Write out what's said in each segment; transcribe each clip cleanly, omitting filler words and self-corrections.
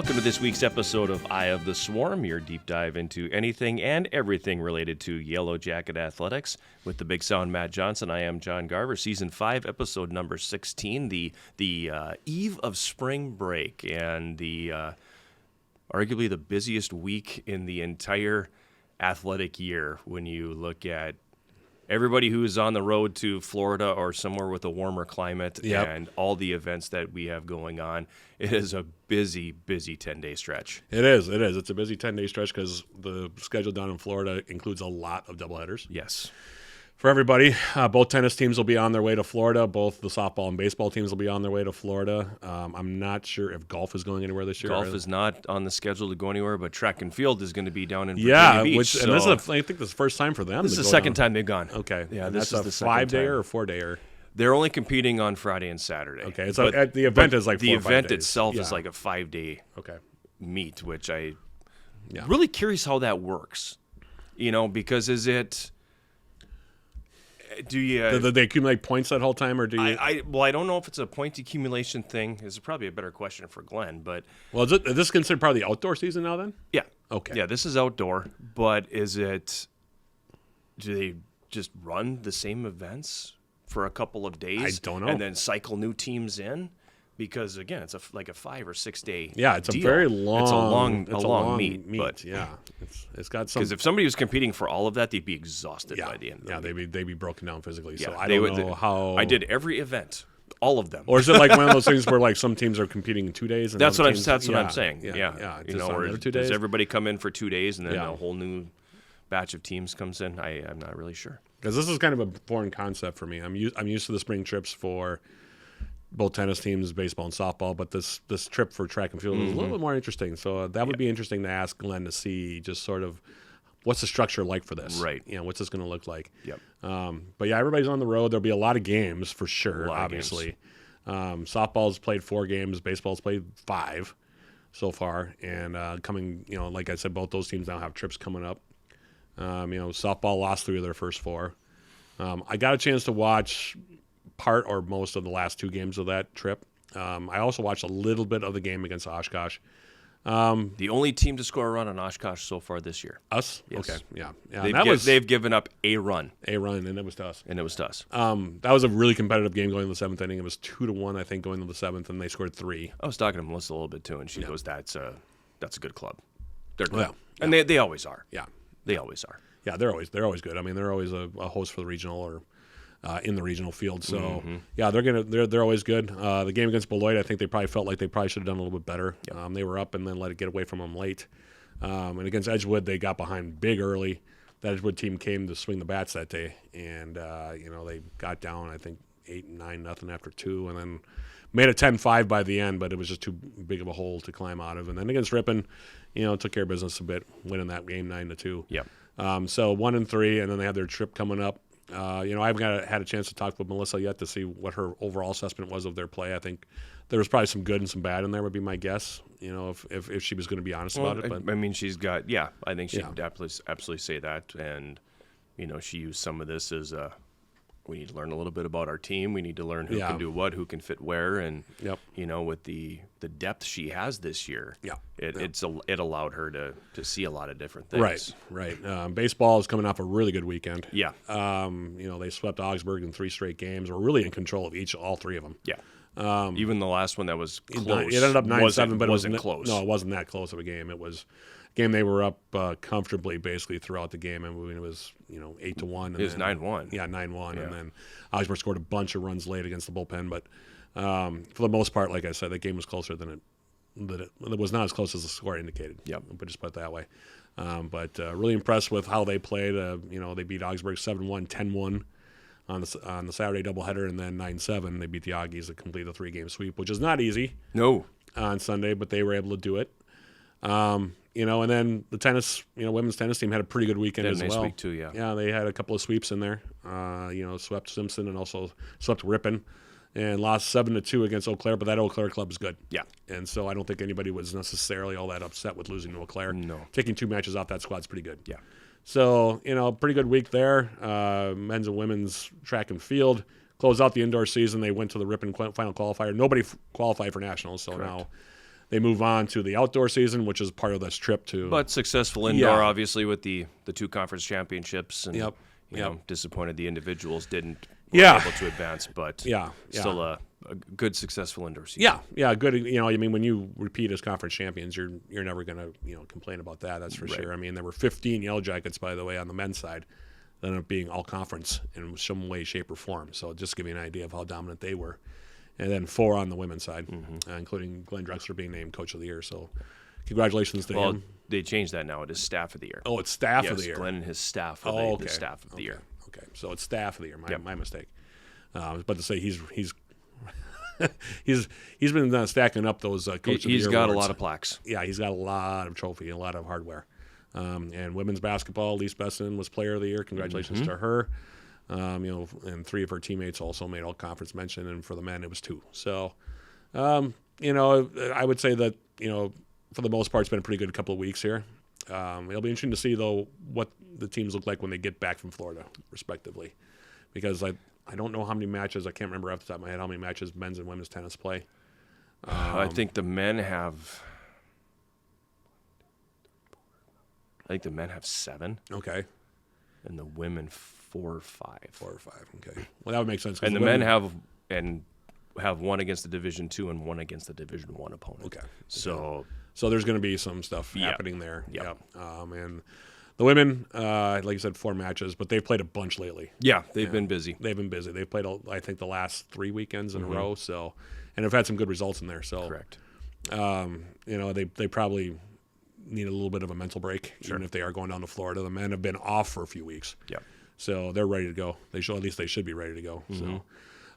Welcome to this week's episode of Eye of the Swarm, your deep dive into anything and everything related to Yellowjacket athletics. With the big sound Matt Johnson, I am Jon Garver, Season 5, Episode number 16, the eve of spring break, and the arguably the busiest week in the entire athletic year when you look at everybody who is on the road to Florida or somewhere with a warmer climate and all the events that we have going on. It is a busy 10-day stretch. It is. It's a busy 10-day stretch because the schedule down in Florida includes a lot of doubleheaders. Yes. For everybody, both tennis teams will be on their way to Florida. Both the softball and baseball teams will be on their way to Florida. I'm not sure if golf is going anywhere this year. Golf is not on the schedule to go anywhere, but track and field is going to be down in Virginia Beach. And this is I think this is the first time for them. This is the second time they've gone. Okay. Yeah, this is is the 5-dayer or 4-dayer? They're only competing on Friday and Saturday. Okay, so the event is like 4 the or 5 event days. itself is like a 5-day meet, which I'm really curious how that works. Because is it? Do you? Do they accumulate points that whole time, or do you? I don't know if it's a point accumulation thing. This is probably a better question for Glenn, but is this considered part of the outdoor season now? Then yeah, okay, yeah, this is outdoor, but is it? Do they just run the same events for a couple of days? I don't know, and then cycle new teams in? Because again, it's like a 5 or 6 day. Yeah, it's deal. a very long. It's a long meet. But yeah, it's got some. Because if somebody was competing for all of that, they'd be exhausted by the end. They'd be broken down physically. Yeah, so I don't know how. I did every event, all of them. Or is it like one of those things where like some teams are competing in 2 days? And that's what I'm saying. Yeah. Or 2 days? Does everybody come in for 2 days and then a whole new batch of teams comes in? I'm not really sure. Because this is kind of a foreign concept for me. I'm used to the spring trips for both tennis teams, baseball and softball, but this trip for track and field is a little bit more interesting. So that would be interesting to ask Glenn to see just sort of what's the structure like for this. Right. What's this going to look like? Yep. But yeah, everybody's on the road. There'll be a lot of games for sure, obviously. Softball's played 4 games. Baseball's played 5 so far. And coming, like I said, both those teams now have trips coming up. Softball lost 3 of their first 4. I got a chance to watch part or most of the last 2 games of that trip. I also watched a little bit of the game against Oshkosh. The only team to score a run on Oshkosh so far this year. Us? Yes. Okay. Yeah. They've given up a run. And it was to us. That was a really competitive game going to the 7th inning. It was 2-1, I think, going to the 7th, and they scored 3. I was talking to Melissa a little bit too, and she goes, "That's a good club. They're good, Well, and they always are. Yeah, they always are. Yeah, they're always good. I mean, they're always a host for the regional or in the regional field. So yeah, they're always good. The game against Beloit, I think they probably felt like they probably should have done a little bit better. Yep. They were up and then let it get away from them late. And against Edgewood, they got behind big early. That Edgewood team came to swing the bats that day, and they got down I think 8-9-0 after 2, and then made it 10-5 by the end. But it was just too big of a hole to climb out of. And then against Ripon, took care of business a bit, winning that game 9-2. Yep. So 1-3, and then they have their trip coming up. I haven't had a chance to talk with Melissa yet to see what her overall assessment was of their play. I think there was probably some good and some bad in there, would be my guess, if she was going to be honest about it. But I mean, she's got, I think she could absolutely say that. And, she used some of this as we need to learn a little bit about our team. We need to learn who can do what, who can fit where. And, with the depth she has this year, it allowed her to see a lot of different things. Right. Baseball is coming off a really good weekend. Yeah. They swept Augsburg in 3 straight games. We're really in control of all 3 of them. Yeah. Even the last one that was close. It ended up 9-7, but it wasn't close. No, it wasn't that close of a game. It was a game they were up comfortably basically throughout the game. I mean, it was 8-1. It was 9-1. Yeah, 9-1, and then Augsburg scored a bunch of runs late against the bullpen. But for the most part, like I said, that game was closer than it was not as close as the score indicated. Yep. But just put it that way. But really impressed with how they played. They beat Augsburg 7-1, 10-1. On the Saturday doubleheader, and then 9-7, they beat the Aggies to complete the 3-game sweep, which is not easy. No. On Sunday, but they were able to do it. And then the tennis, women's tennis team had a pretty good weekend as well. Week too, yeah. Yeah, they had a couple of sweeps in there. Swept Simpson and also swept Ripon, and lost 7-2 against Eau Claire. But that Eau Claire club is good. Yeah. And so I don't think anybody was necessarily all that upset with losing to Eau Claire. No. Taking 2 matches off that squad's pretty good. Yeah. So, pretty good week there. Men's and women's track and field. Closed out the indoor season. They went to the Ripon final qualifier. Nobody qualified for nationals, so Correct. they move on to the outdoor season, which is part of this trip to. But successful indoor, obviously, with the two conference championships. And, Yep. you know, disappointed the individuals weren't Yeah. able to advance, but Yeah. still a good, successful indoor season. Yeah, good. You know, I mean, when you repeat as conference champions, you're never going to complain about that. That's for sure. I mean, there were 15 Yellowjackets, by the way, on the men's side, that ended up being all conference in some way, shape, or form. So just give you an idea of how dominant they were. And then 4 on the women's side, including Glenn Drexler being named Coach of the Year. So congratulations to him. They changed that now. It is Staff of the Year. Oh, it's Staff of the Year. Glenn and his staff are the Staff of the Year. Okay, so it's Staff of the Year. My mistake. I was about to say he's he's been stacking up those Coach of the Year He's got awards. a lot of plaques. Yeah, he's got a lot of trophy, a lot of hardware. And women's basketball, Lise Besson was Player of the Year. Congratulations to her. And 3 of her teammates also made all conference mention, and for the men it was 2. So, I would say that for the most part, it's been a pretty good couple of weeks here. It'll be interesting to see though what the teams look like when they get back from Florida, respectively, because I don't know how many matches. I can't remember off the top of my head how many matches men's and women's tennis play. I think the men have. I think the men have 7. Okay. And the women 4 or 5. 4 or 5. Okay. Well, that would make sense. And the men have 1 against the Division II and 1 against the Division I opponent. Okay. So there's going to be some stuff happening there. Yep. And the women, like you said, 4 matches, but they've played a bunch lately. Yeah, they've been busy. They've been busy. They've played, I think, the last 3 weekends in a row. So, and have had some good results in there. So, correct. They probably need a little bit of a mental break, even if they are going down to Florida. The men have been off for a few weeks. Yeah. So they're ready to go. They should be ready to go. So,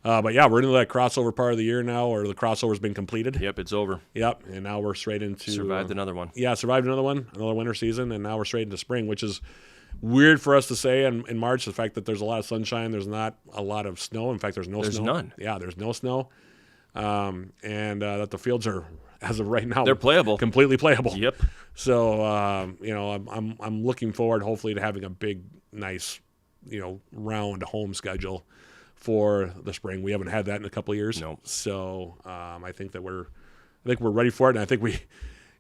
but yeah, we're into that crossover part of the year now, or the crossover's been completed. Yep, it's over. Yep, and now we're straight into Survived another one. Yeah, survived another one, another winter season, and now we're straight into spring, which is weird for us to say in March. The fact that there's a lot of sunshine, there's not a lot of snow. In fact, there's no snow. There's none. Yeah, there's no snow, and that the fields are, as of right now, they're playable, completely playable. Yep. So I'm looking forward, hopefully, to having a big, nice, round home schedule for the spring. We haven't had that in a couple of years. No. So I think we're ready for it, and I think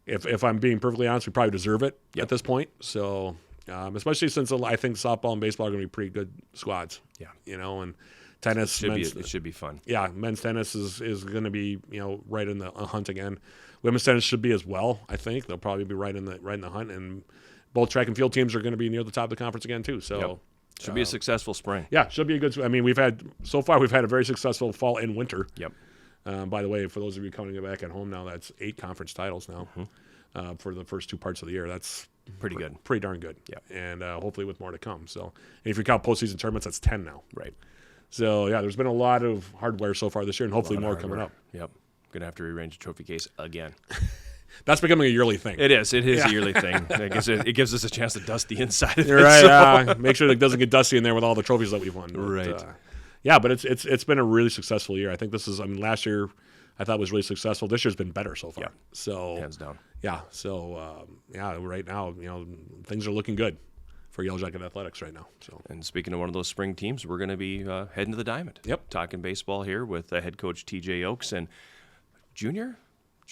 if I'm being perfectly honest, we probably deserve it at this point. So especially since I think softball and baseball are going to be pretty good squads. Yeah. And tennis It should be fun. Yeah, men's tennis is going to be right in the hunt again. Women's tennis should be as well. I think they'll probably be right in the hunt, and both track and field teams are going to be near the top of the conference again too. So. Yep. Should be a successful spring. Yeah, should be a good. I mean, we've had a very successful fall and winter. Yep. By the way, for those of you counting it back at home now, that's 8 conference titles now for the first 2 parts of the year. That's pretty good. Pretty darn good. Yeah. And hopefully with more to come. So, and if you count postseason tournaments, that's 10 now. Right. So yeah, there's been a lot of hardware so far this year, and hopefully more coming up. Yep. Gonna have to rearrange the trophy case again. That's becoming a yearly thing. It is. It is a yearly thing. I guess it gives us a chance to dust the inside of it. Right. So. Make sure it doesn't get dusty in there with all the trophies that we've won. But, right. Yeah, but it's been a really successful year. I think last year I thought was really successful. This year's been better so far. Yeah. So hands down. Yeah. So right now things are looking good for Yellowjacket athletics right now. So. And speaking of one of those spring teams, we're going to be heading to the Diamond. Yep. Talking baseball here with head coach T.J. Oakes and junior.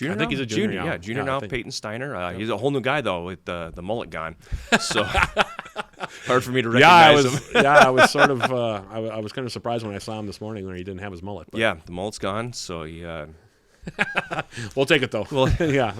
I think he's a junior now. Yeah, junior now. Payton Steiner. He's a whole new guy though with the mullet gone. So hard for me to recognize him. I was sort of. I was kind of surprised when I saw him this morning when he didn't have his mullet. But. Yeah, the mullet's gone. So we'll take it though. Well, yeah.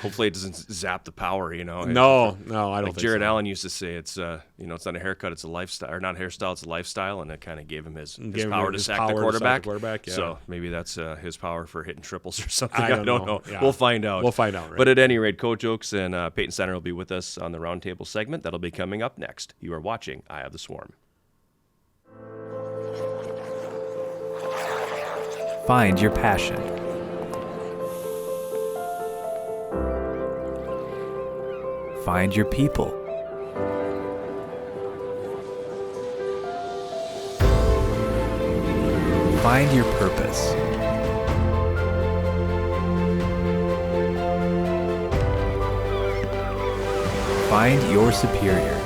Hopefully it doesn't zap the power, No, I don't think Jared so. Allen used to say, it's it's not a haircut, it's a lifestyle, or not a hairstyle, it's a lifestyle, and it kind of gave him his power to sack the quarterback. Yeah. So maybe that's his power for hitting triples or something. I don't know. Yeah. We'll find out. Right? But at any rate, Coach Oakes and Payton Steiner will be with us on the roundtable segment. That'll be coming up next. You are watching Eye of the Swarm. Find your passion. Find your people. Find your purpose. Find your superior.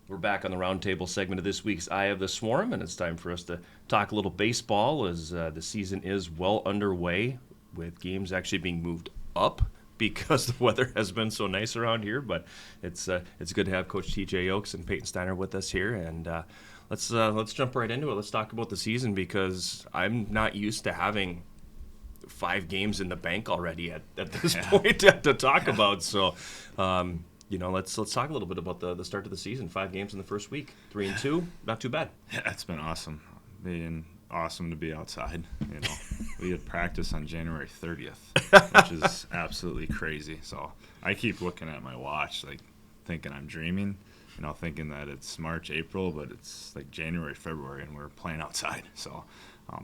We're back back on the roundtable segment of this week's Eye of the Swarm, and it's time for us to talk a little baseball as the season is well underway, with games actually being moved up because the weather has been so nice around here. But it's good to have Coach TJ Oakes and Payton Steiner with us here, and let's jump right into it. Let's talk about the season, because I'm not used to having 5 games in the bank already at this point to talk about. So, let's talk a little bit about the start of the season. 5 games in the first week, 3-2, not too bad. Yeah, it's been awesome. Awesome to be outside. We had practice on January 30th, which is absolutely crazy. So I keep looking at my watch, like thinking I'm dreaming, thinking that it's March, April, but it's like January, February, and we're playing outside. So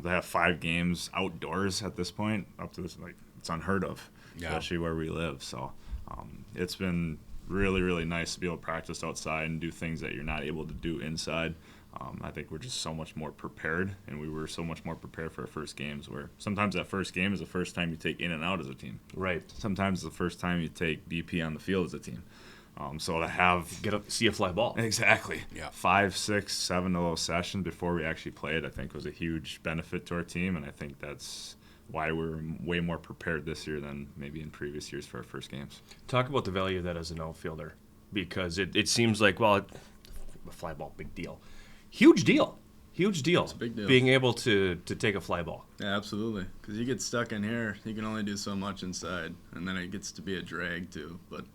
to have 5 games outdoors at this point, up to this, like, it's unheard of, especially where we live. So it's been really, really nice to be able to practice outside and do things that you're not able to do inside. I think we're just so much more prepared, and we were so much more prepared for our first games, where sometimes that first game is the first time you take in and out as a team. Right. Sometimes it's the first time you take BP on the field as a team. So to have... Get up, see a fly ball. Exactly. Yeah. 5, 6, 7 of those sessions before we actually played, I think was a huge benefit to our team, and I think that's why we're way more prepared this year than maybe in previous years for our first games. Talk about the value of that as an outfielder, because it seems like, a fly ball, big deal. Huge deal. It's a big deal. Being able to take a fly ball. Yeah, absolutely. Because you get stuck in here, you can only do so much inside, and then it gets to be a drag too. But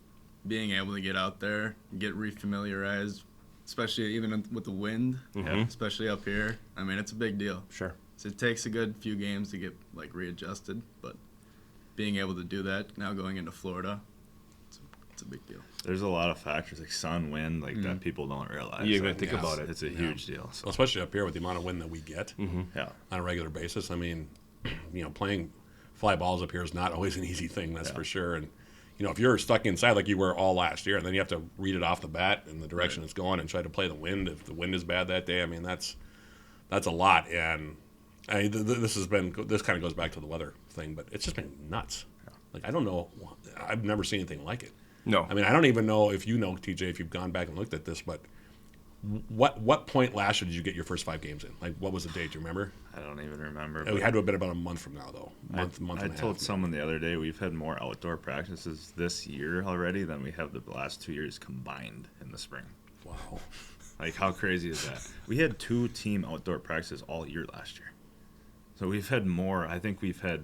being able to get out there, get refamiliarized, especially even with the wind, especially up here, it's a big deal. Sure. So it takes a good few games to get readjusted, but being able to do that now going into Florida, it's a big deal. There's a lot of factors like sun, wind, that people don't realize. You even think about it. It's a huge deal. So. Especially up here with the amount of wind that we get on a regular basis. Playing fly balls up here is not always an easy thing, that's for sure. And, if you're stuck inside like you were all last year, and then you have to read it off the bat in the direction it's going and try to play the wind. If the wind is bad that day, that's a lot. And this kind of goes back to the weather thing, but it's just been nuts. Like, I don't know. I've never seen anything like it. No. I don't even know if TJ, if you've gone back and looked at this, but what point last year did you get your first 5 games in? Like, what was the date? Do you remember? I don't even remember. It had to have been about a month from now, though. Month and a half. I told someone the other day we've had more outdoor practices this year already than we have the last 2 years combined in the spring. Wow. Like, how crazy is that? We had 2 team outdoor practices all year last year. So we've had more. I think we've had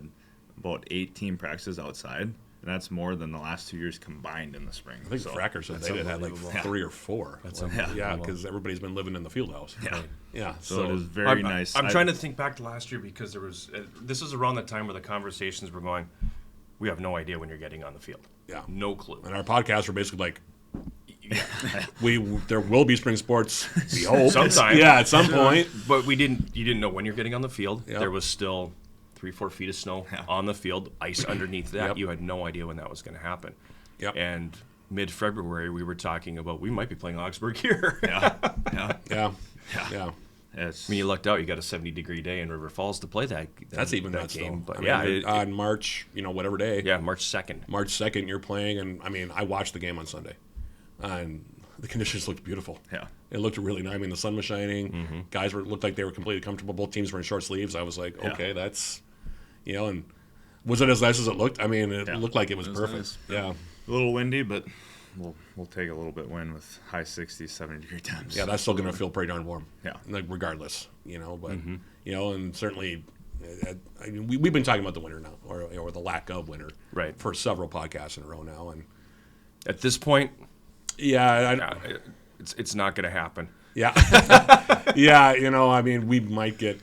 about 8 team practices outside. And that's more than the last 2 years combined in the spring. I think Fracker said they had like 3 or 4. That's because everybody's been living in the field house. Yeah. Yeah. So it is very nice. I'm trying to think back to last year, because there was this is around the time where the conversations were going, we have no idea when you're getting on the field. Yeah. No clue. And our podcasts were basically like, there will be spring sports, we hope. Sometime. Yeah, at some point. But you didn't know when you're getting on the field. Yep. There was still 3-4 feet of snow on the field, ice underneath that. Yep. You had no idea when that was going to happen. Yep. And mid-February, we were talking about we might be playing Augsburg here. Yeah. Yes. You lucked out. You got a 70-degree day in River Falls to play that. That's even that nuts, game. though. But on March, whatever day. Yeah, March 2nd. March 2nd, you're playing, and I watched the game on Sunday, and the conditions looked beautiful. Yeah. It looked really nice. The sun was shining. Guys looked like they were completely comfortable. Both teams were in short sleeves. I was like, okay, that's, and was it as nice as it looked? It looked like it was perfect. Nice. Yeah. A little windy, but we'll take a little bit wind with high 60s, 70-degree temps. Yeah, that's still going to feel pretty darn warm. Yeah. Regardless, but, and certainly we've been talking about the winter now, or the lack of winter, right, for several podcasts in a row now. And at this point, it's not going to happen. Yeah. Yeah, we might get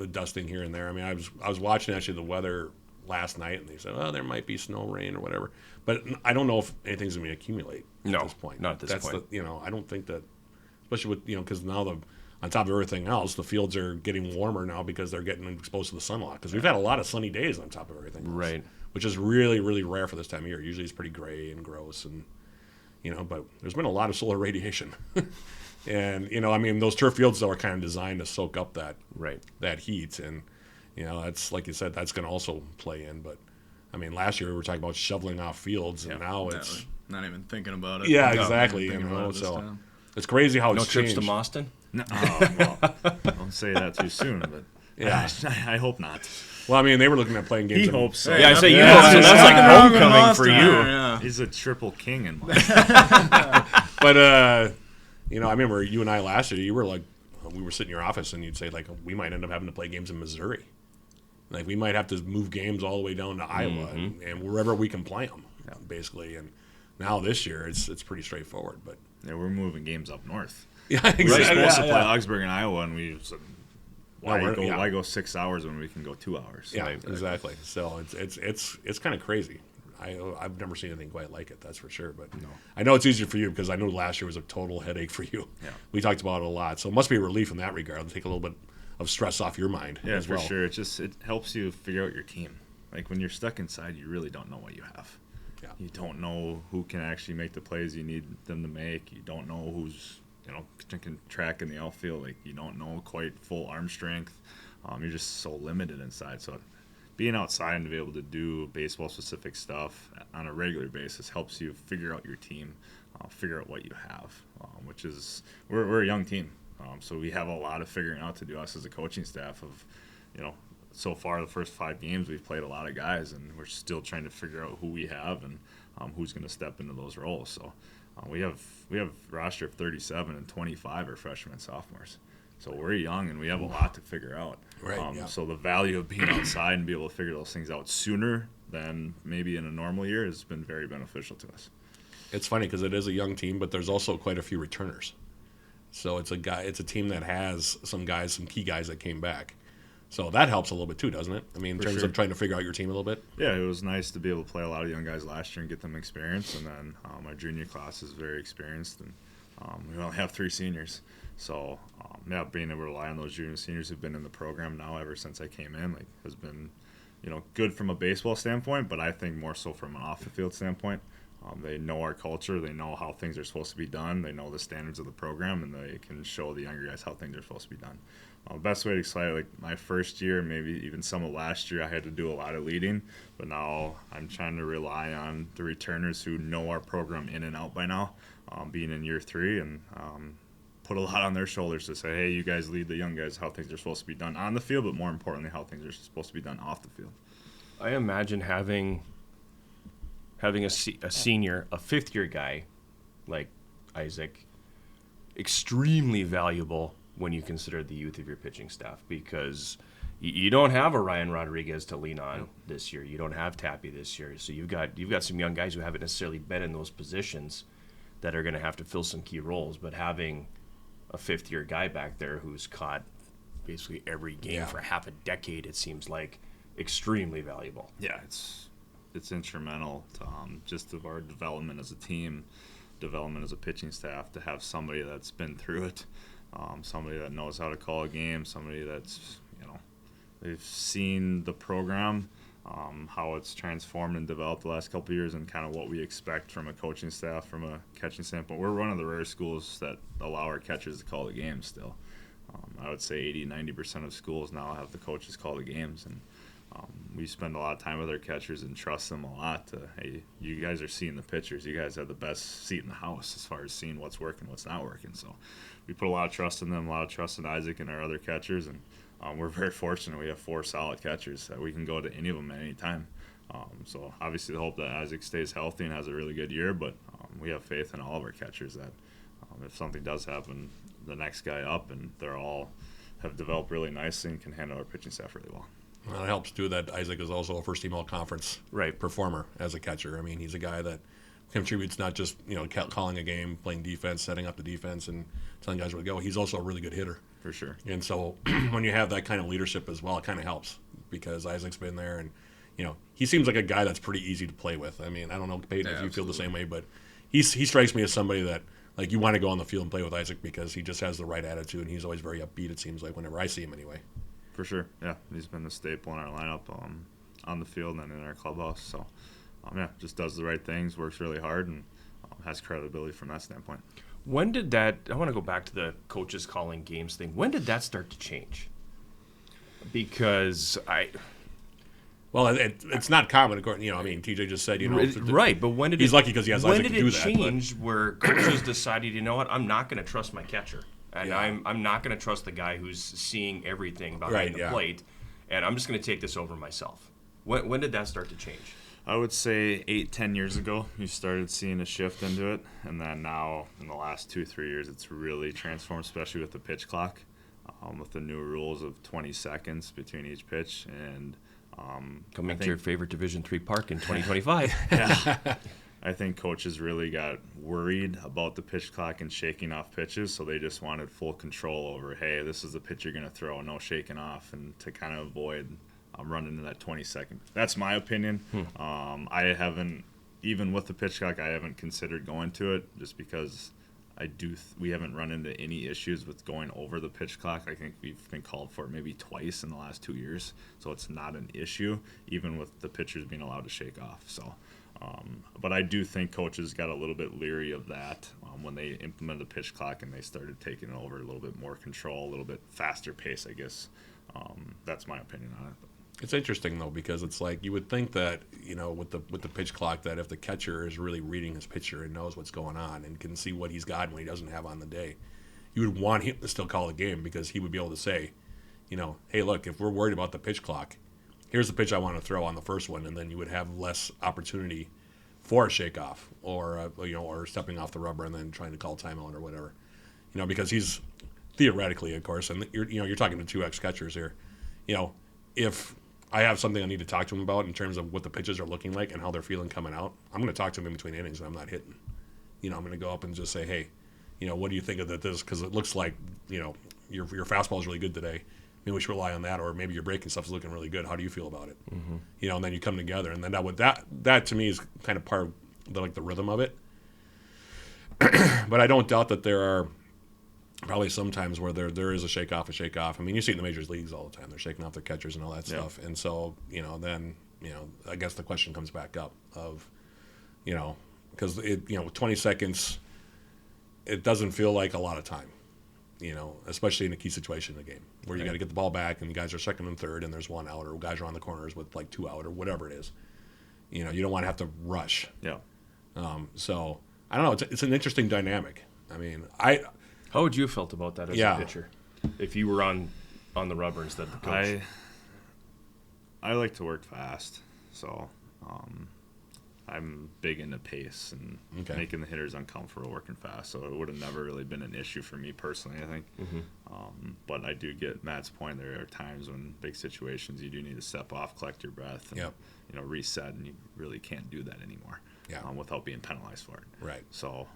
a dusting here and there. I was watching actually the weather last night, and they said, there might be snow, rain, or whatever. But I don't know if anything's going to accumulate at this point. Not at this point. I don't think that, especially with, because now on top of everything else, the fields are getting warmer now because they're getting exposed to the sun a lot. Because we've had a lot of sunny days on top of everything else. Right. Which is really, really rare for this time of year. Usually it's pretty gray and gross, and, but there's been a lot of solar radiation. And, those turf fields, though, are kind of designed to soak up that heat. And, that's, like you said, that's going to also play in. But, last year we were talking about shoveling off fields, and now it's... Not even thinking about it. Yeah, exactly. So It's crazy how No it's trips changed. to Boston? No, well, don't say that too soon, but Yeah. I hope not. Well, I mean, they were looking at playing games. He in- hopes so. Yeah, I say you Yeah, hope so. there's That's like nothing wrong with homecoming for Boston. you. Yeah. He's a triple king in mine. But I remember you and I last year. You were like, we were sitting in your office, and you'd say like, we might end up having to play games in Missouri. Like we might have to move games all the way down to Iowa and wherever we can play them, basically. And now this year, it's pretty straightforward. But Yeah, we're moving games up north. yeah, We were exactly. supposed to play Augsburg and Iowa, and we said, why No, we're- yeah. why go 6 hours when we can go 2 hours? Yeah, exactly. So it's kind of crazy. I've never seen anything quite like it. That's for sure. But I know it's easier for you because I know last year was a total headache for you. Yeah. We talked about it a lot, so it must be a relief in that regard. It'll take a little bit of stress off your mind Yeah, as for well. sure. It helps you figure out your team. Like when you're stuck inside, you really don't know what you have. Yeah. You don't know who can actually make the plays you need them to make. You don't know who's can track in the outfield. Like you don't know quite full arm strength. You're just so limited inside. So being outside and to be able to do baseball specific stuff on a regular basis helps you figure out your team, figure out what you have, which is we're a young team. So we have a lot of figuring out to do, us as a coaching staff. Of so far the first 5 games we've played a lot of guys, and we're still trying to figure out who we have and who's going to step into those roles. So we have a roster of 37, and 25 are freshmen and sophomores. So we're young and we have a lot to figure out. Right, yeah. So the value of being outside and be able to figure those things out sooner than maybe in a normal year has been very beneficial to us. It's funny because it is a young team, but there's also quite a few returners. So it's a team that has some key guys that came back. So that helps a little bit too, doesn't it? I mean, in terms sure. of trying to figure out your team a little bit. Yeah, it was nice to be able to play a lot of young guys last year and get them experience. And then our junior class is very experienced, and we only have 3 seniors. So being able to rely on those junior and seniors who've been in the program now ever since I came in, has been, good from a baseball standpoint, but I think more so from an off the field standpoint. They know our culture, they know how things are supposed to be done, they know the standards of the program, and they can show the younger guys how things are supposed to be done. Best way to explain it, my first year, maybe even some of last year, I had to do a lot of leading, but now I'm trying to rely on the returners who know our program in and out by now, being in year 3, and put a lot on their shoulders to say, hey, you guys lead the young guys how things are supposed to be done on the field, but more importantly, how things are supposed to be done off the field. I imagine having a senior, a 5th-year guy like Isaac, extremely valuable when you consider the youth of your pitching staff, because you don't have a Ryan Rodriguez to lean on this year. You don't have Tappy this year. So you've got some young guys who haven't necessarily been in those positions that are going to have to fill some key roles. But having a 5th-year guy back there who's caught basically every game for half a decade, it seems like extremely valuable. Yeah, it's instrumental to just of our development as a team, development as a pitching staff, to have somebody that's been through it, somebody that knows how to call a game, somebody that's, they've seen the program, how it's transformed and developed the last couple of years, and kind of what we expect from a coaching staff, from a catching standpoint. We're one of the rare schools that allow our catchers to call the games still. I would say 80-90% of schools now have the coaches call the games, and we spend a lot of time with our catchers and trust them a lot to, hey, you guys are seeing the pitchers. You guys have the best seat in the house as far as seeing what's working, what's not working. So we put a lot of trust in them, a lot of trust in Isaac and our other catchers, and we're very fortunate. We have 4 solid catchers that we can go to any of them at any time. So obviously the hope that Isaac stays healthy and has a really good year, but we have faith in all of our catchers that if something does happen, the next guy up, and they're all have developed really nicely and can handle our pitching staff really well. Well, it helps too that Isaac is also a first-team all-conference performer as a catcher. I mean, he's a guy that contributes not just calling a game, playing defense, setting up the defense, and telling guys where to go. He's also a really good hitter. For sure. And so when you have that kind of leadership as well, it kind of helps because Isaac's been there, and he seems like a guy that's pretty easy to play with. I mean, I don't know, Payton, if you feel the same way, but he strikes me as somebody that you want to go on the field and play with Isaac because he just has the right attitude, and he's always very upbeat. It seems like whenever I see him, anyway. For sure, yeah. He's been the staple in our lineup on the field and in our clubhouse. So, just does the right things, works really hard, and has credibility from that standpoint. When did that – I want to go back to the coaches calling games thing. When did that start to change? Because Well, it's not common, according. I mean, TJ just said, right. But when did he's lucky because he has Isaac to do that. When did it change where coaches decided, you know what, I'm not going to trust my catcher, and I'm not going to trust the guy who's seeing everything behind the plate, and I'm just going to take this over myself. When did that start to change? I would say 8-10 years ago, you started seeing a shift into it, and then now in the last 2-3 years, it's really transformed, especially with the pitch clock, with the new rules of 20 seconds between each pitch, and coming to your favorite Division III park in 2025. Yeah, I think coaches really got worried about the pitch clock and shaking off pitches, so they just wanted full control over, hey, this is the pitch you're going to throw, no shaking off, and to kind of avoid running into that 20-second. That's my opinion. I haven't, even with the pitch clock, I haven't considered going to it just because we haven't run into any issues with going over the pitch clock. I think we've been called for it maybe twice in the last 2 years, so it's not an issue, even with the pitchers being allowed to shake off. So, but I do think coaches got a little bit leery of that when they implemented the pitch clock and they started taking it over a little bit more control, a little bit faster pace, I guess. That's my opinion on it. It's interesting though, because it's like you would think that with the pitch clock, that if the catcher is really reading his pitcher and knows what's going on and can see what he's got and what he doesn't have on the day, you would want him to still call the game, because he would be able to say, hey, look, if we're worried about the pitch clock, here's the pitch I want to throw on the first one, and then you would have less opportunity for a shake off or stepping off the rubber and then trying to call timeout or whatever, because he's theoretically, of course, and you're talking to two ex-catchers here, if I have something I need to talk to him about in terms of what the pitches are looking like and how they're feeling coming out, I'm going to talk to him in between innings when I'm not hitting. I'm going to go up and just say, hey, what do you think of this? Because it looks like, your fastball is really good today. Maybe we should rely on that, or maybe your breaking stuff is looking really good. How do you feel about it? Mm-hmm. And then you come together, and then that to me is kind of part of the rhythm of it. But I don't doubt that there are probably sometimes where there is a shake off. I mean, you see it in the major leagues all the time. They're shaking off their catchers and all that stuff. And so, then, I guess the question comes back up of, because with 20 seconds, it doesn't feel like a lot of time, especially in a key situation in the game where you got to get the ball back and the guys are second and third and there's one out, or guys are on the corners with 2 out or whatever it is. You don't want to have to rush. Yeah. So I don't know. It's an interesting dynamic. I mean, How would you have felt about that as a pitcher, if you were on the rubber instead of the coach? I like to work fast, so I'm big into pace and making the hitters uncomfortable working fast. So it would have never really been an issue for me personally, I think. Mm-hmm. But I do get Matt's point. There are times when big situations you do need to step off, collect your breath, and reset, and you really can't do that anymore. Without being penalized for it. Right. So,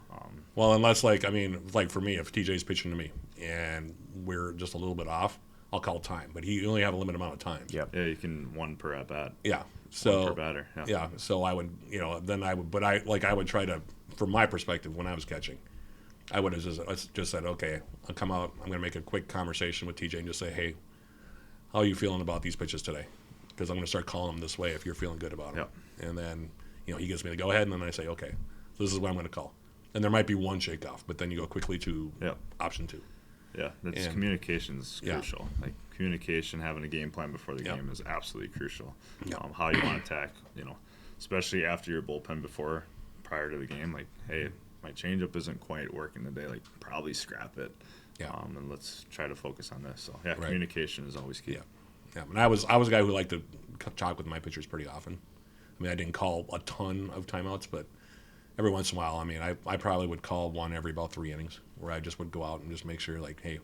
well, unless for me, if TJ's pitching to me and we're just a little bit off, I'll call time. But you only have a limited amount of time. Yep. Yeah, you can 1 per at bat. Yeah. So 1 per batter. Yeah. So I would, then I would, but I would try to, from my perspective, when I was catching, I would have just said, okay, I'll come out. I'm going to make a quick conversation with TJ and just say, hey, how are you feeling about these pitches today? Because I'm going to start calling them this way if you're feeling good about them. Yep. And then, he gives me the go ahead, and then I say, okay, so this is what I'm going to call. And there might be one shake off, but then you go quickly to option 2. Yeah, communication is crucial. Like communication, having a game plan before the game is absolutely crucial. How you want to attack, especially after your bullpen prior to the game. Like, hey, my changeup isn't quite working today. Like, probably scrap it. And let's try to focus on this. So communication is always key. Yeah. And I was a guy who liked to talk with my pitchers pretty often. I mean, I didn't call a ton of timeouts, but every once in a while, I mean, I probably would call one every about 3 innings, where I just would go out and just make sure, like, hey,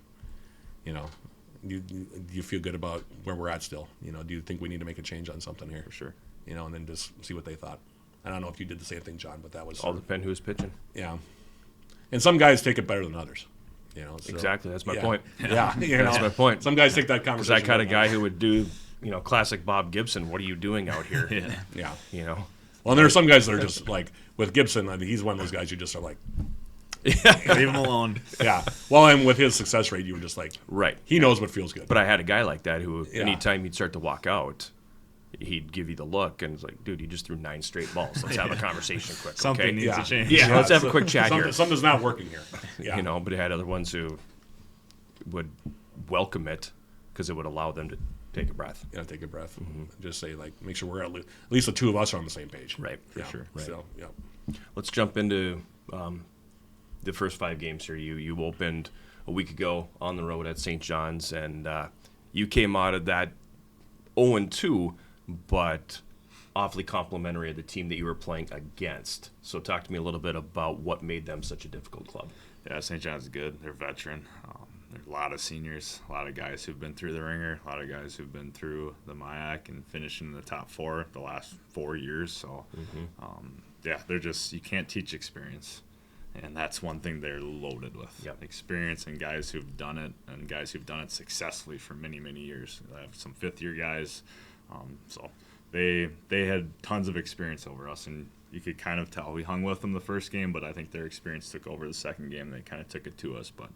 do you feel good about where we're at still? Do you think we need to make a change on something here? For sure. And then just see what they thought. I don't know if you did the same thing, John, but that was all depend who's pitching. Yeah. And some guys take it better than others. So, exactly. That's my point. Yeah. That's my point. Some guys take that conversation. Because that kind of guy who would do, classic Bob Gibson. What are you doing out here? Yeah. Well, and there are some guys that are just like, with Gibson, I mean, he's one of those guys you just are like, leave him alone. Yeah. Well, and with his success rate, you were just like, right. He knows what feels good. But I had a guy like that who, anytime he'd start to walk out, he'd give you the look and it's like, dude, you just threw 9 straight balls. Let's have a conversation quick. Something needs to change. Yeah, let's have a quick chat here. Something's not working here. Yeah. But I had other ones who would welcome it because it would allow them to Take a breath. You know, take a breath. Just say, like, make sure we're at least the two of us are on the same page. Right, for sure. Right. So, yeah. Let's jump into the first 5 games here. You opened a week ago on the road at St. John's, and you came out of that 0-2, but awfully complimentary of the team that you were playing against. So talk to me a little bit about what made them such a difficult club. Yeah, St. John's is good. They're veteran. There's a lot of seniors, a lot of guys who've been through the ringer, a lot of guys who've been through the MIAC and finished in the top 4 the last 4 years. So, yeah, they're just, you can't teach experience. And that's one thing they're loaded with. Yep. Experience and guys who've done it, and guys who've done it successfully for many, many years. They have some fifth-year guys. So they had tons of experience over us, and you could kind of tell. We hung with them the first game, but I think their experience took over the second game. They kind of took it to us. But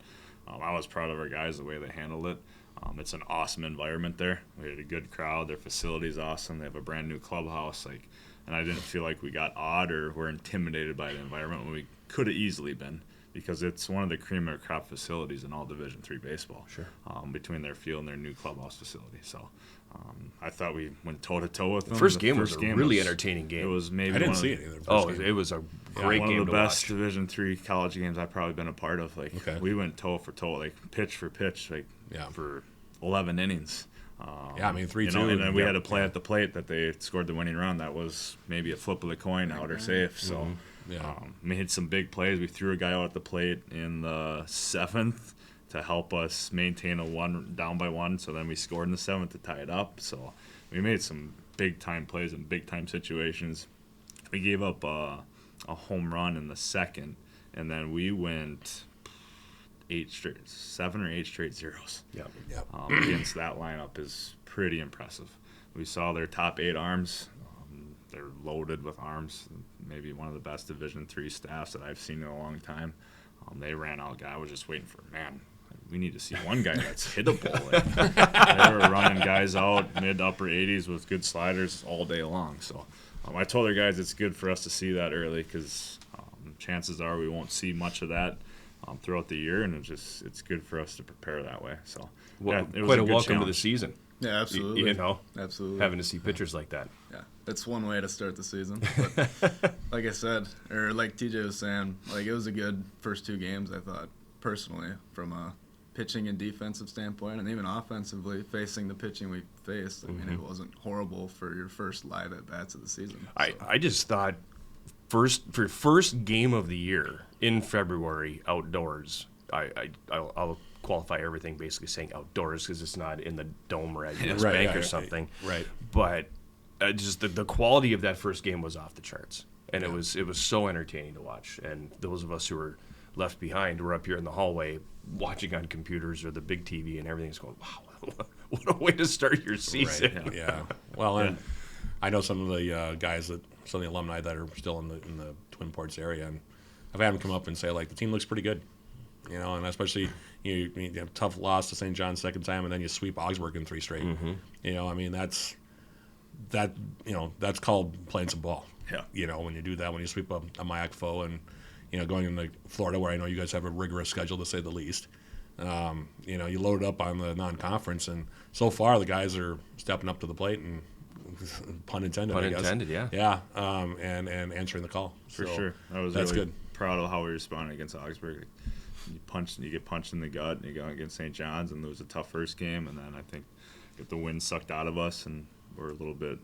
I was proud of our guys, the way they handled it. It's an awesome environment there. We had a good crowd. Their facility's awesome. They have a brand-new clubhouse. And I didn't feel like we got awed or were intimidated by the environment when we could have easily been, because it's one of the cream of the crop facilities in all Division III baseball. Sure. Between their field and their new clubhouse facility. So I thought we went toe-to-toe with them. The first game was a really entertaining game. It was maybe I didn't see it either. Oh, it was a great one game of the to best watch. Division III college games I've probably been a part of. We went toe for toe, pitch for pitch, for 11 innings. Yeah, I mean, 3-2. And then we had a play at the plate that they scored the winning run. That was maybe a flip of the coin, out or safe. So made some big plays. We threw a guy out at the plate in the 7th to help us maintain a down by 1. So then we scored in the 7th to tie it up. So we made some big-time plays in big-time situations. We gave up a home run in the 2nd, and then we went 7 or 8 straight zeros. Yep. Against that lineup is pretty impressive. We saw their top 8 arms. They're loaded with arms. Maybe one of the best Division III staffs that I've seen in a long time. They ran out. I was just waiting for, we need to see one guy that's hittable. They were running guys out mid-upper 80s with good sliders all day long. So I told their guys it's good for us to see that early, because chances are we won't see much of that throughout the year, and it's good for us to prepare that way. So it was quite a good welcome to the challenge. season. Yeah, absolutely. Absolutely. Having to see pitchers like that. Yeah, that's one way to start the season. But like I said, or like TJ was saying, it was a good first 2 games, I thought, personally, from a pitching and defensive standpoint, and even offensively, facing the pitching we faced. I mean, it wasn't horrible for your first live at-bats of the season. So. I just thought first game of the year in February outdoors, I'll qualify everything basically saying outdoors because it's not in the dome or at US Bank or something. Right. But just the quality of that first game was off the charts, and it was so entertaining to watch. And those of us who were left behind were up here in the hallway watching on computers or the big TV, and everything's going, wow, what a way to start your season. Right. Yeah. Well, and I know some of the guys some of the alumni that are still in the Twin Ports area, and I've had them come up and say, the team looks pretty good. And especially you have a tough loss to St. John's second time, and then you sweep Augsburg in 3 straight. I mean, that's called playing some ball. Yeah. When you do that, when you sweep a MIAC foe, and going into Florida, where I know you guys have a rigorous schedule to say the least. You load it up on the non-conference, and so far the guys are stepping up to the plate, and pun intended. Pun I guess. intended, yeah. Yeah, and answering the call For So sure. I was that's really good. proud of how we responded against Augsburg. You get punched in the gut, and you go against St. John's and lose a tough first game, and then I think get the wind sucked out of us, and we're a little bit,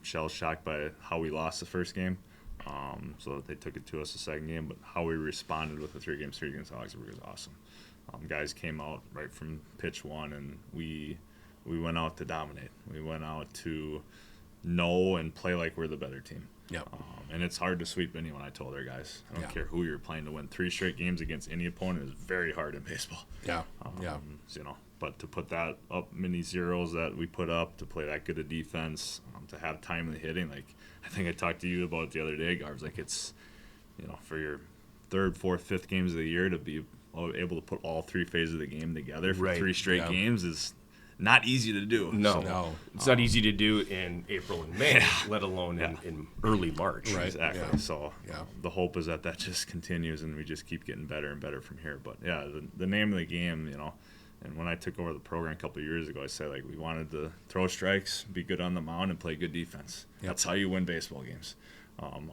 shell-shocked by how we lost the first game. So that they took it to us the second game, but how we responded with the 3-game series against Augsburg is awesome. Guys came out right from pitch 1, and we went out to dominate. We went out to know and play like we're the better team. Yeah. And it's hard to sweep anyone. I told our guys, I don't Yeah. care who you're playing, to win 3 straight games against any opponent is very hard in baseball. Yeah. But to put that up many zeros that we put up, to play that good a defense, to have timely hitting, I think I talked to you about it the other day, Garbs, it's, for your 3rd, 4th, 5th games of the year to be able to put all 3 phases of the game together for Right. 3 straight Yeah. games is not easy to do. No. It's not easy to do in April and May, let alone in early March. Right. Exactly. Yeah. So Yeah. the hope is that just continues and we just keep getting better and better from here. But yeah, the name of the game, And when I took over the program a couple of years ago, I said, like, we wanted to throw strikes, be good on the mound, and play good defense. Yep. That's how you win baseball games.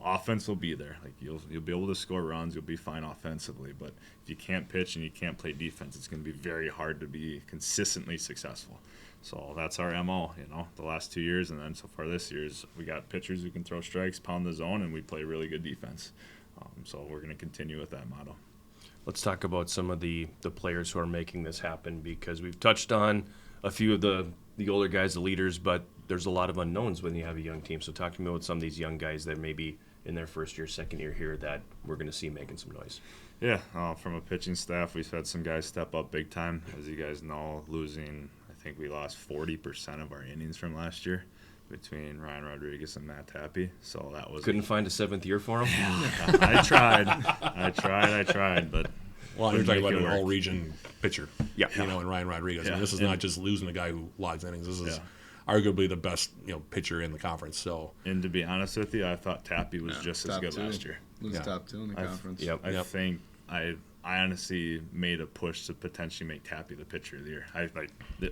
Offense will be there. Like, you'll be able to score runs. You'll be fine offensively. But if you can't pitch and you can't play defense, it's going to be very hard to be consistently successful. So that's our MO, the last 2 years. And then so far this year is we got pitchers who can throw strikes, pound the zone, and we play really good defense. So we're going to continue with that motto. Let's talk about some of the players who are making this happen, because we've touched on a few of the older guys, the leaders, but there's a lot of unknowns when you have a young team. So talk to me about some of these young guys that maybe in their first year, second year here that we're going to see making some noise. Yeah, from a pitching staff, we've had some guys step up big time. As you guys know, I think we lost 40% of our innings from last year between Ryan Rodriguez and Matt Tappy. So that was Couldn't find a seventh year for him? I tried, but Well, you're talking about an work. all-region pitcher, Yeah. And Ryan Rodriguez. I mean, Yeah. this is not just losing a guy who logs innings. This is arguably the best, pitcher in the conference. So, And to be honest with you, I thought Tappy was just as top good 2. last year. Was Yeah. top 2 in the conference. I think I honestly made a push to potentially make Tappy the pitcher of the year.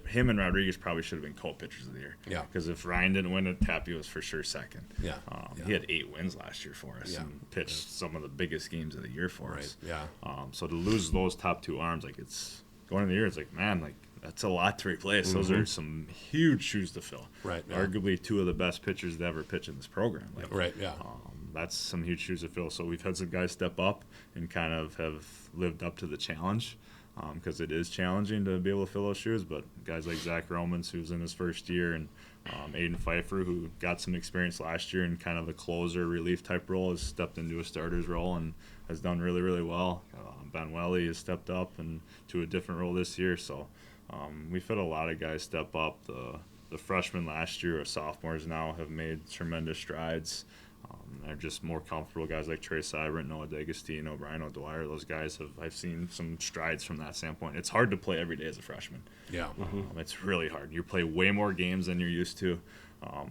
Him and Rodriguez probably should have been co-pitchers of the year. Yeah. Because if Ryan didn't win it, Tappy was for sure second. Yeah. He had 8 wins last year for us Yeah. and pitched some of the biggest games of the year for us. Yeah. So to lose those top 2 arms, it's going into the year, it's like, man, that's a lot to replace. Those are some huge shoes to fill. Right, yeah. Arguably 2 of the best pitchers to ever pitch in this program. Right, yeah. That's some huge shoes to fill. So we've had some guys step up and kind of have lived up to the challenge, because it is challenging to be able to fill those shoes. But guys like Zach Romans, who's in his first year, and Aiden Pfeiffer, who got some experience last year in kind of a closer relief type role, has stepped into a starter's role and has done really, really well. Ben Welly has stepped up and to a different role this year. So we've had a lot of guys step up. The freshmen last year or sophomores now have made tremendous strides. They're just more comfortable. Guys like Trey Seibert, Noah D'Agostino, Brian O'Dwyer, those guys I've seen some strides from that standpoint. It's hard to play every day as a freshman. Yeah. It's really hard. You play way more games than you're used to.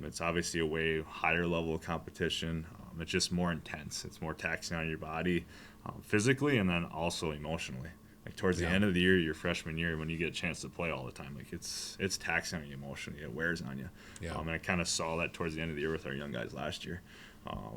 It's obviously a way higher level of competition. It's just more intense. It's more taxing on your body physically and then also emotionally. Like towards the end of the year, your freshman year, when you get a chance to play all the time, it's taxing on you emotionally. It wears on you. Yeah. And I kind of saw that towards the end of the year with our young guys last year,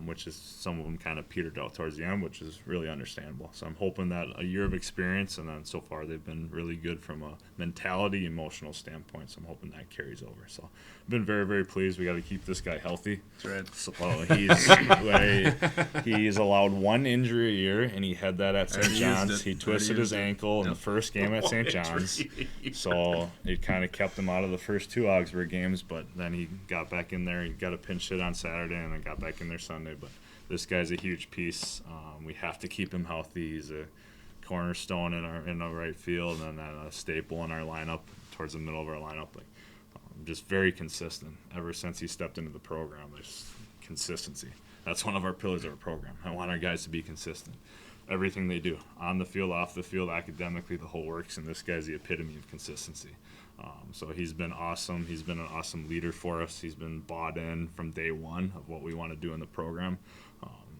which is some of them kind of petered out towards the end, which is really understandable. So I'm hoping that a year of experience, and then so far they've been really good from a mentality, emotional standpoint. So I'm hoping that carries over. So I've been very, very pleased. We got to keep this guy healthy. That's right. So he's allowed 1 injury a year, and he had that at St. Already used John's. it. He twisted his ankle in the first game at St. John's. So it kind of kept him out of the first 2 Augsburg games, but then he got back in there. He got a pinch hit on Saturday and then got back in there Sunday. But this guy's a huge piece. We have to keep him healthy. He's a cornerstone in our right field, and then a staple in our lineup towards the middle of our lineup. Just very consistent. Ever since he stepped into the program, there's consistency. That's one of our pillars of our program. I want our guys to be consistent. Everything they do, on the field, off the field, academically, the whole works, and this guy's the epitome of consistency. So he's been awesome. He's been an awesome leader for us. He's been bought in from day one of what we want to do in the program.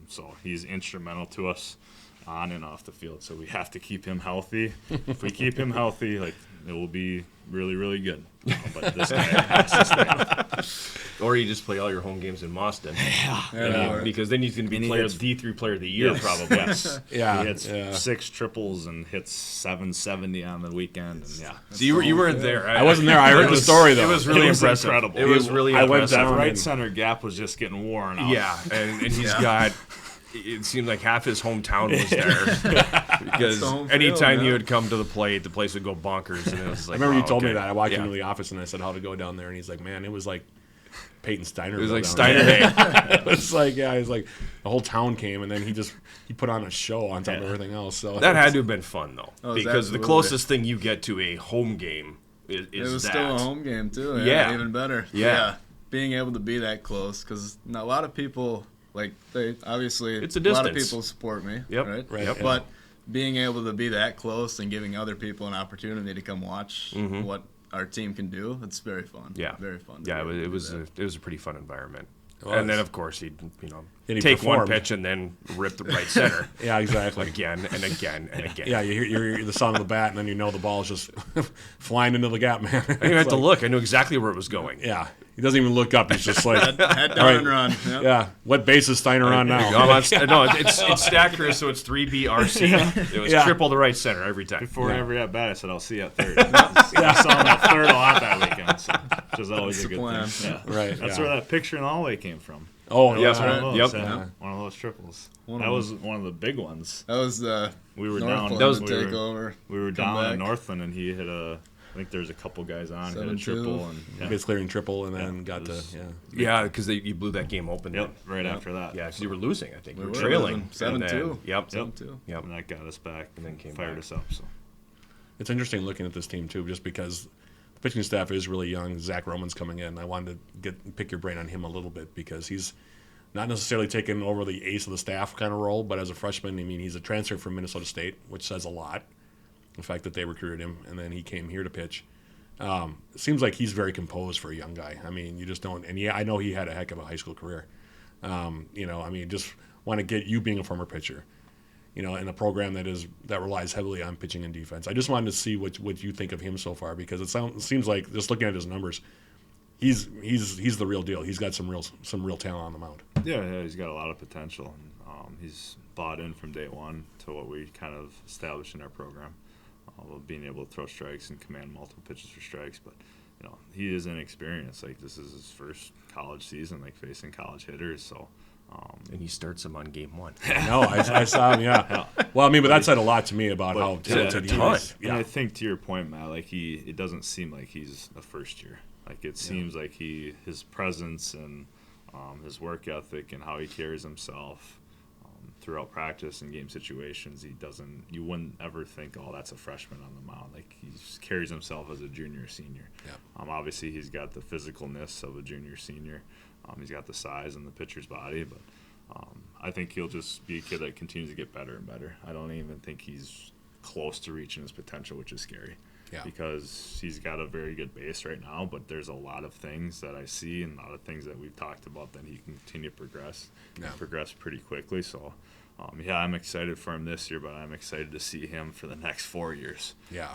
So he's instrumental to us on and off the field. So we have to keep him healthy. If we keep him healthy, it will be really, really good. But this guy has to stay healthy. Or you just play all your home games in Mauston. Yeah. Because then he's going to be And he player hits- D3 player of the year, probably. Yeah. He hits 6 triples and hits 770 on the weekend. And So you weren't there. I wasn't there. I heard the story, though. It was really It was impressive. incredible. It was really I went impressive. down right and- center gap was just getting worn out. Yeah, and he's got. It seemed like half his hometown was there because the home field, anytime yeah. he would come to the plate, the place would go bonkers. And it was I like, remember you wow, told me okay. that. I walked Yeah. into the office and I said, how'd it go down there? And he's like, man, it was like Payton Steiner. It was like down Steiner there. Day. It's like, yeah, he's like, the whole town came and then he put on a show on top of everything else. So That had to have been fun though, Oh, it was because the absolutely. closest thing you get to a home game is It was that. still a home game too. Yeah. Even better. Yeah. Being able to be that close, because a lot of people they obviously It's a lot of distance. people support me. Yep. Right. Right, Yep. yeah. But being able to be that close and giving other people an opportunity to come watch what our team can do, it's very fun. Yeah, Very fun. to Yeah, be able to it do was that. it was a pretty fun environment. And then, of course, he'd Then he take one performed. pitch and then rip the right center Yeah, exactly. again and again and again. Yeah, you hear the sound of the bat, and then you know the ball is just flying into the gap, man. I didn't even have to look. I knew exactly where it was going. Yeah, he doesn't even look up. He's just like, Head down all right, and run. Yep. Yeah, what base is Steiner on now? No, it's Stacker, so it's 3BRC. It was triple the right center every time. Before every at bat, I said, I'll see you at third. I saw him at third a lot that weekend, so, which is always That's a the good plan. thing. Yeah. Right. That's yeah. where that picture in the hallway came from. Oh, Yes, yeah. right. One of those, Yep. yeah. One of those triples. One That of was one of the big ones. That was the We were Northland down. to take over. We were Come down back. in Northland, and he hit a. I think there's a couple guys on. Hit a 7-2. triple, and Base clearing triple, and then Yeah, got it to was- Yeah, because you blew that game open. Yep, right after that. Yeah, because you were losing, I think. We You were were trailing. losing. And then- 7-2. Yep. 7-2. Yep. And that got us back and then came fired back. us up. So It's interesting looking at this team too, just because the pitching staff is really young. Zach Roman's coming in. I wanted to pick your brain on him a little bit because he's not necessarily taking over the ace of the staff kind of role, but as a freshman, I mean, he's a transfer from Minnesota State, which says a lot. The fact that they recruited him and then he came here to pitch. It seems like he's very composed for a young guy. I mean, you just don't. And yeah, I know he had a heck of a high school career. Just want to get you being a former pitcher. In a program that relies heavily on pitching and defense. I just wanted to see what you think of him so far because it seems like just looking at his numbers, he's the real deal. He's got some real talent on the mound. yeah, he's got a lot of potential. And, he's bought in from day one to what we kind of established in our program, of being able to throw strikes and command multiple pitches for strikes. But he is inexperienced. Like this is his first college season, like facing college hitters. So. And he starts him on game one. No, I saw him. Yeah. Well, I mean, but that said a lot to me about how talented he is. And I think to your point, Matt, like it doesn't seem like he's a first year. Like it seems like his presence and his work ethic and how he carries himself throughout practice and game situations, you wouldn't ever think, oh, that's a freshman on the mound. Like he just carries himself as a junior or senior. Yeah. Obviously he's got the physicalness of a junior senior. He's got the size and the pitcher's body, but I think he'll just be a kid that continues to get better and better. I don't even think he's close to reaching his potential, which is scary. Yeah. Because he's got a very good base right now, but there's a lot of things that I see and a lot of things that we've talked about that he can continue to progress and progress pretty quickly. So, I'm excited for him this year, but I'm excited to see him for the next 4 years. Yeah.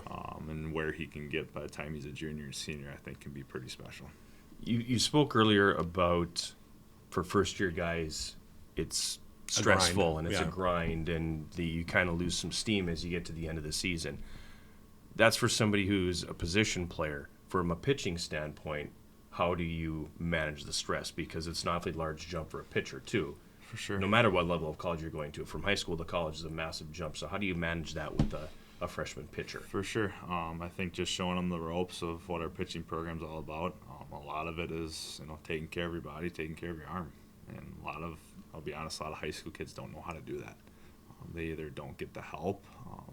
And where he can get by the time he's a junior and senior, I think can be pretty special. You spoke earlier about for first-year guys, it's stressful and it's a grind, and you kind of lose some steam as you get to the end of the season. That's for somebody who's a position player. From a pitching standpoint, how do you manage the stress? Because it's an awfully large jump for a pitcher, too. For sure. No matter what level of college you're going to. From high school to college is a massive jump. So how do you manage that with a freshman pitcher? For sure. I think just showing them the ropes of what our pitching program's all about. A lot of it is, taking care of your body, taking care of your arm. And I'll be honest, a lot of high school kids don't know how to do that. They either don't get the help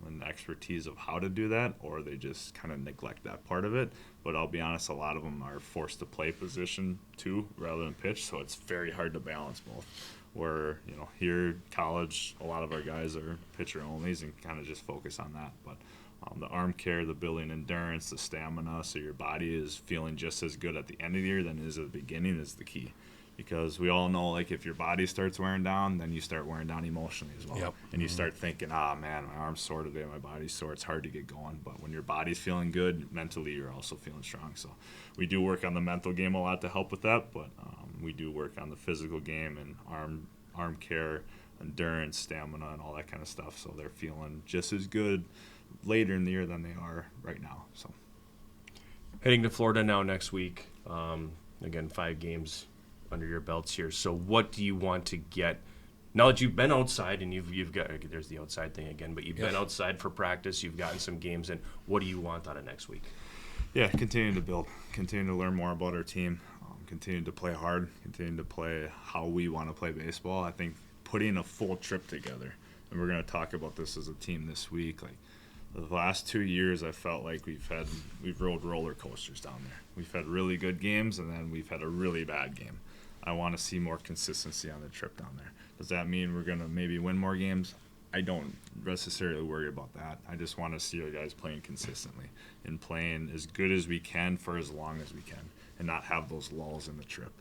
and expertise of how to do that, or they just kind of neglect that part of it. But I'll be honest, a lot of them are forced to play position too rather than pitch, so it's very hard to balance both. Where, here, college, a lot of our guys are pitcher onlys and kind of just focus on that. But the arm care, the building endurance, the stamina, so your body is feeling just as good at the end of the year than it is at the beginning is the key. Because we all know, like, if your body starts wearing down, then you start wearing down emotionally as well. Yep. And you start thinking, man, my arm's sore today, my body's sore, it's hard to get going. But when your body's feeling good, mentally you're also feeling strong. So we do work on the mental game a lot to help with that, but we do work on the physical game and arm care, endurance, stamina, and all that kind of stuff. So they're feeling just as good later in the year than they are right now. So Heading to Florida now next week. Again, 5 games under your belts here. So what do you want to get now that you've been outside and you've got, there's the outside thing again, but you've been outside for practice, you've gotten some games in. What do you want out of next week? Yeah, continue to build, continue to learn more about our team, continue to play hard, continue to play how we want to play baseball. I think putting a full trip together, and we're going to talk about this as a team this week, like the last 2 years I felt like we've rode roller coasters down there. We've had really good games and then we've had a really bad game. I want to see more consistency on the trip down there. Does that mean we're going to maybe win more games? I don't necessarily worry about that. I just want to see our guys playing consistently and playing as good as we can for as long as we can and not have those lulls in the trip.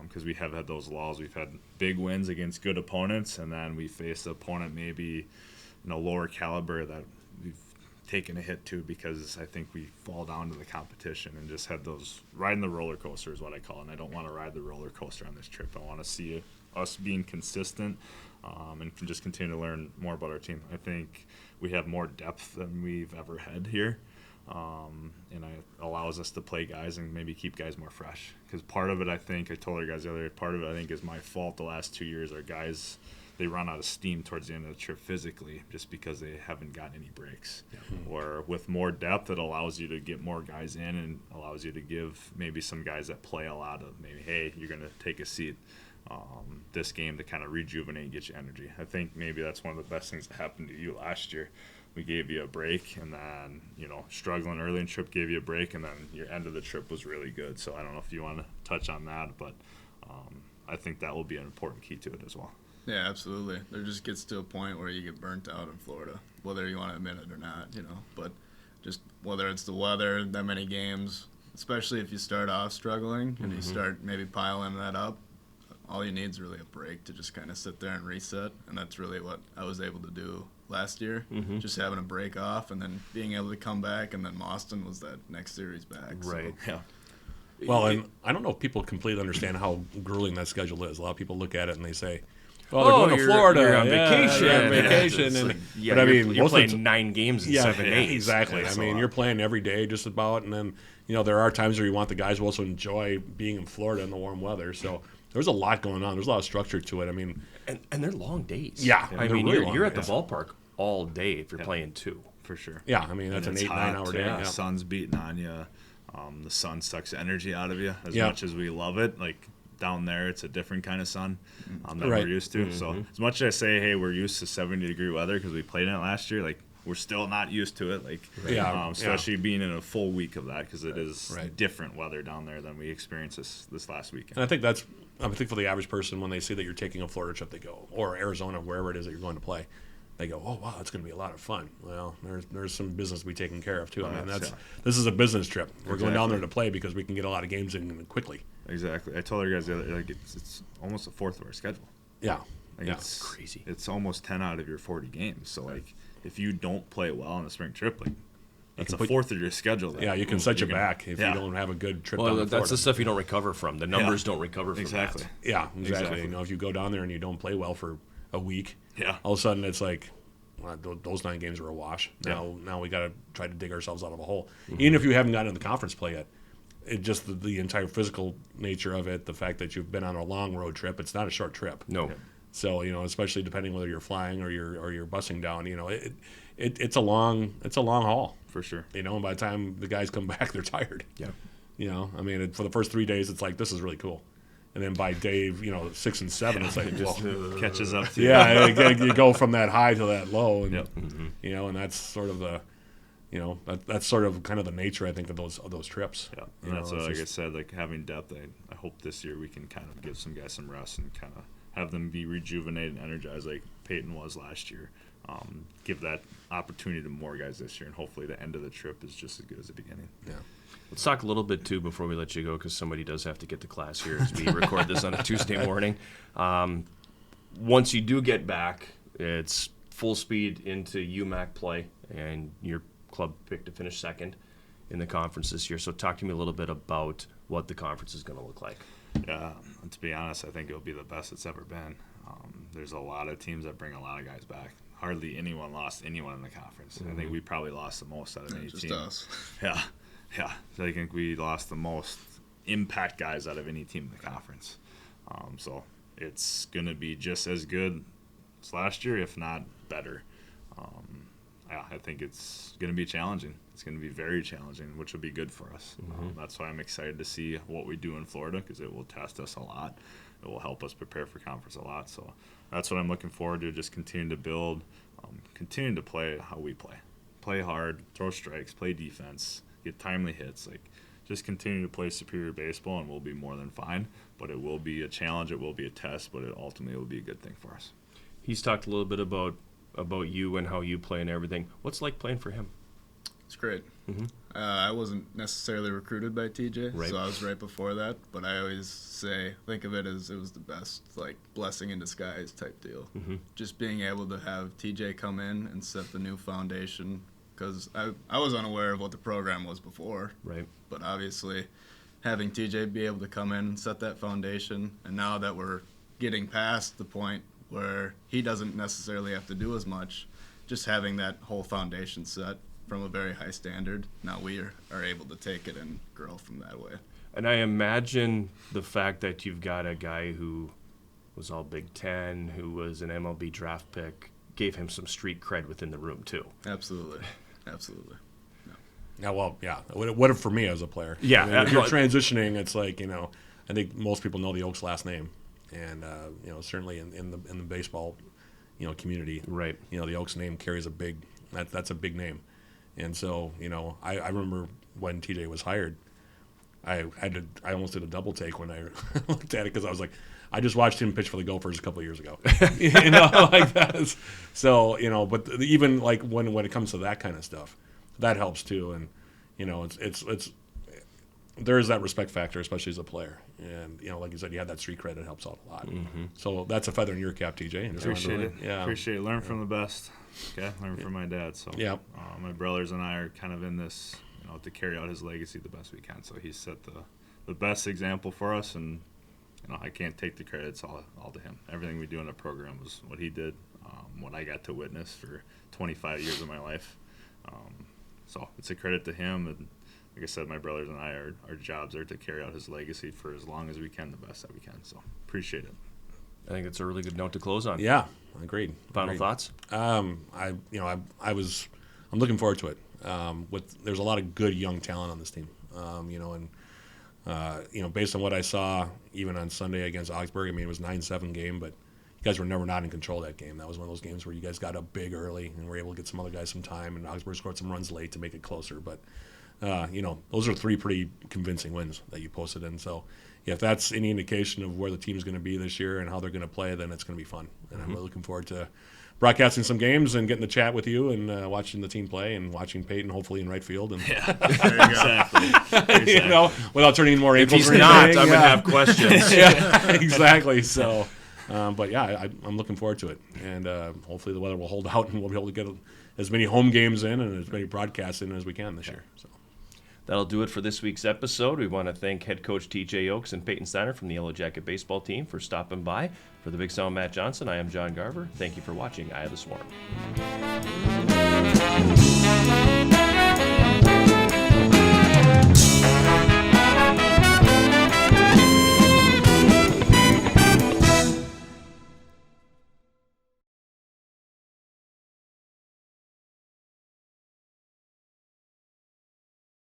because we have had those lulls. We've had big wins against good opponents, and then we faced an opponent maybe lower caliber that we've taken a hit to because I think we fall down to the competition and just had those riding the roller coaster is what I call it. And I don't want to ride the roller coaster on this trip. I want to see us being consistent and just continue to learn more about our team. I think we have more depth than we've ever had here. And it allows us to play guys and maybe keep guys more fresh. Because part of it, I think, I told our guys the other day, part of it, I think, is my fault the last 2 years. Our guys, they run out of steam towards the end of the trip physically just because they haven't gotten any breaks. Yeah. Or with more depth, it allows you to get more guys in and allows you to give maybe some guys that play a lot of maybe, hey, you're going to take a seat this game to kind of rejuvenate and get you energy. I think maybe that's one of the best things that happened to you last year. We gave you a break, and then, struggling early in the trip gave you a break, and then your end of the trip was really good. So I don't know if you want to touch on that, but I think that will be an important key to it as well. Yeah, absolutely. There just gets to a point where you get burnt out in Florida, whether you want to admit it or not, But just whether it's the weather, that many games, especially if you start off struggling and you start maybe piling that up, all you need is really a break to just kind of sit there and reset, and that's really what I was able to do last year, just having a break off and then being able to come back, and then Boston was that next series back. Right. So. Yeah. Well, and I don't know if people completely understand how grueling that schedule is. A lot of people look at it and they say, "Well, they're going to Florida. You're on vacation. You're on vacation." But I mean, you're playing 9 games in 7 days. Exactly. Yeah, I mean, you're playing every day just about, and then there are times where you want the guys who also enjoy being in Florida in the warm weather. So there's a lot going on. There's a lot of structure to it. I mean, and they're long days. Yeah, I mean, really you're at the ballpark all day if you're playing 2. For sure. Yeah, I mean, that's an 8-9 hour day. Yeah. The sun's beating on you. The sun sucks energy out of you as Yeah. much as we love it. Like down there, it's a different kind of sun that Right. we're used to. So as much as I say, hey, we're used to 70-degree weather because we played in it last year, like we're still not used to it. Like, especially being in a full week of that because it is different weather down there than we experienced this last weekend. And I think for the average person, when they see that you're taking a Florida trip, they go, or Arizona, wherever it is that you're going to play, they go, "Oh wow, it's going to be a lot of fun." Well, there's some business to be taken care of too. I mean, this is a business trip. We're going down there to play because we can get a lot of games in quickly. Exactly. I told our guys the other like it's almost a fourth of our schedule. Yeah, Like It's crazy. It's almost 10 out of your 40 games. So like, if you don't play well on the spring trip, like that's a fourth of your schedule. You can set you back if you don't have a good trip. Well, down to that's Florida. the stuff you don't recover from. The numbers don't recover from Exactly. that. Yeah, exactly. If you go down there and you don't play well for a week, all of a sudden it's like, well, those 9 games are a wash. Now we got to try to dig ourselves out of a hole. Even if you haven't gotten into conference play yet, it just the entire physical nature of it, the fact that you've been on a long road trip, it's not a short trip. No. So especially depending whether you're flying or you're busing down, it's a long haul For sure. And by the time the guys come back, they're tired. Yeah. I mean, for the first 3 days, it's like, this is really cool. And then by day, 6 and 7, it's like, just catches up to you. You go from that high to that low, and and that's sort of the, that's sort of kind of the nature, I think, of those trips. Yeah, and that's like I said, like having depth. I hope this year we can kind of give some guys some rest and kind of have them be rejuvenated and energized, like Payton was last year. Give that opportunity to more guys this year, and hopefully the end of the trip is just as good as the beginning. Yeah. Let's talk a little bit, too, before we let you go, because somebody does have to get to class here as we record this on a Tuesday morning. Once you do get back, it's full speed into UMAC play, and your club picked to finish second in the conference this year. So talk to me a little bit about what the conference is going to look like. Yeah, and to be honest, I think it'll be the best it's ever been. There's a lot of teams that bring a lot of guys back. Hardly anyone lost anyone in the conference. I think we probably lost the most out of any team. Us. Yeah. So I think we lost the most impact guys out of any team in the conference. So it's going to be just as good as last year, if not better. I think it's going to be challenging. It's going to be very challenging, which will be good for us. That's why I'm excited to see what we do in Florida, because it will test us a lot. It will help us prepare for conference a lot. So that's what I'm looking forward to, just continuing to build, continuing to play how we play. Play hard, throw strikes, play defense, get timely hits. Like, just continue to play superior baseball, and we'll be more than fine. But it will be a challenge. It will be a test, but it ultimately will be a good thing for us. He's talked a little bit about you and how you play and everything. What's it like playing for him? It's great. I wasn't necessarily recruited by TJ, Right. so I was right before that. But I always think of it as it was the best, like, blessing in disguise type deal. Just being able to have TJ come in and set the new foundation, because I was unaware of what the program was before. Right. But obviously, having TJ be able to come in and set that foundation, and now that we're getting past the point where he doesn't necessarily have to do as much, just having that whole foundation set from a very high standard, now we are able to take it and grow from that way. And I imagine the fact that you've got a guy who was all Big Ten, who was an MLB draft pick, gave him some street cred within the room too. Absolutely. Yeah, well, yeah. What if for me as a player? Yeah, I mean, if you're transitioning, it's like, I think most people know the Oaks last name, and certainly in the baseball, community, Right. The Oaks name carries that's a big name, and so I remember when TJ was hired, I almost did a double take when I looked at it, because I was like, I just watched him pitch for the Gophers a couple of years ago, like that. So but even like when it comes to that kind of stuff, that helps too, and it's there is that respect factor, especially as a player, and like you said, you have that street cred, it helps out a lot. So that's a feather in your cap, TJ. And Appreciate it. Yeah, Appreciate it. Learn from the best. Okay, learn from my dad. So yeah, my brothers and I are kind of in this, to carry out his legacy the best we can. So he set the best example for us, and I can't take the credit. It's all to him. Everything we do in the program was what he did, what I got to witness for 25 years of my life. So it's a credit to him, and like I said, my brothers and I, our jobs are to carry out his legacy for as long as we can, the best that we can. So appreciate it. I think it's a really good note to close on. yeah, agreed. Final thoughts? I'm looking forward to it. There's a lot of good young talent on this team, based on what I saw even on Sunday against Augsburg. I mean, it was 9-7 game, but you guys were never not in control of that game. That was one of those games where you guys got up big early and were able to get some other guys some time, and Augsburg scored some runs late to make it closer. But those are 3 pretty convincing wins that you posted in. So if that's any indication of where the team's going to be this year and how they're going to play, then it's going to be fun. And I'm really looking forward to broadcasting some games and getting to chat with you and watching the team play and watching Payton hopefully in right field. And There you go. Exactly. without turning more If ankles. he's or not, anything. I'm going to have questions. Yeah, exactly. So, but yeah, I'm looking forward to it, and hopefully the weather will hold out and we'll be able to get as many home games in and as many broadcasts in as we can this year. So. That'll do it for this week's episode. We want to thank head coach TJ Oaks and Payton Steiner from the Yellowjacket baseball team for stopping by. For the Big Sound Matt Johnson, I am Jon Garver. Thank you for watching Eye of the Swarm.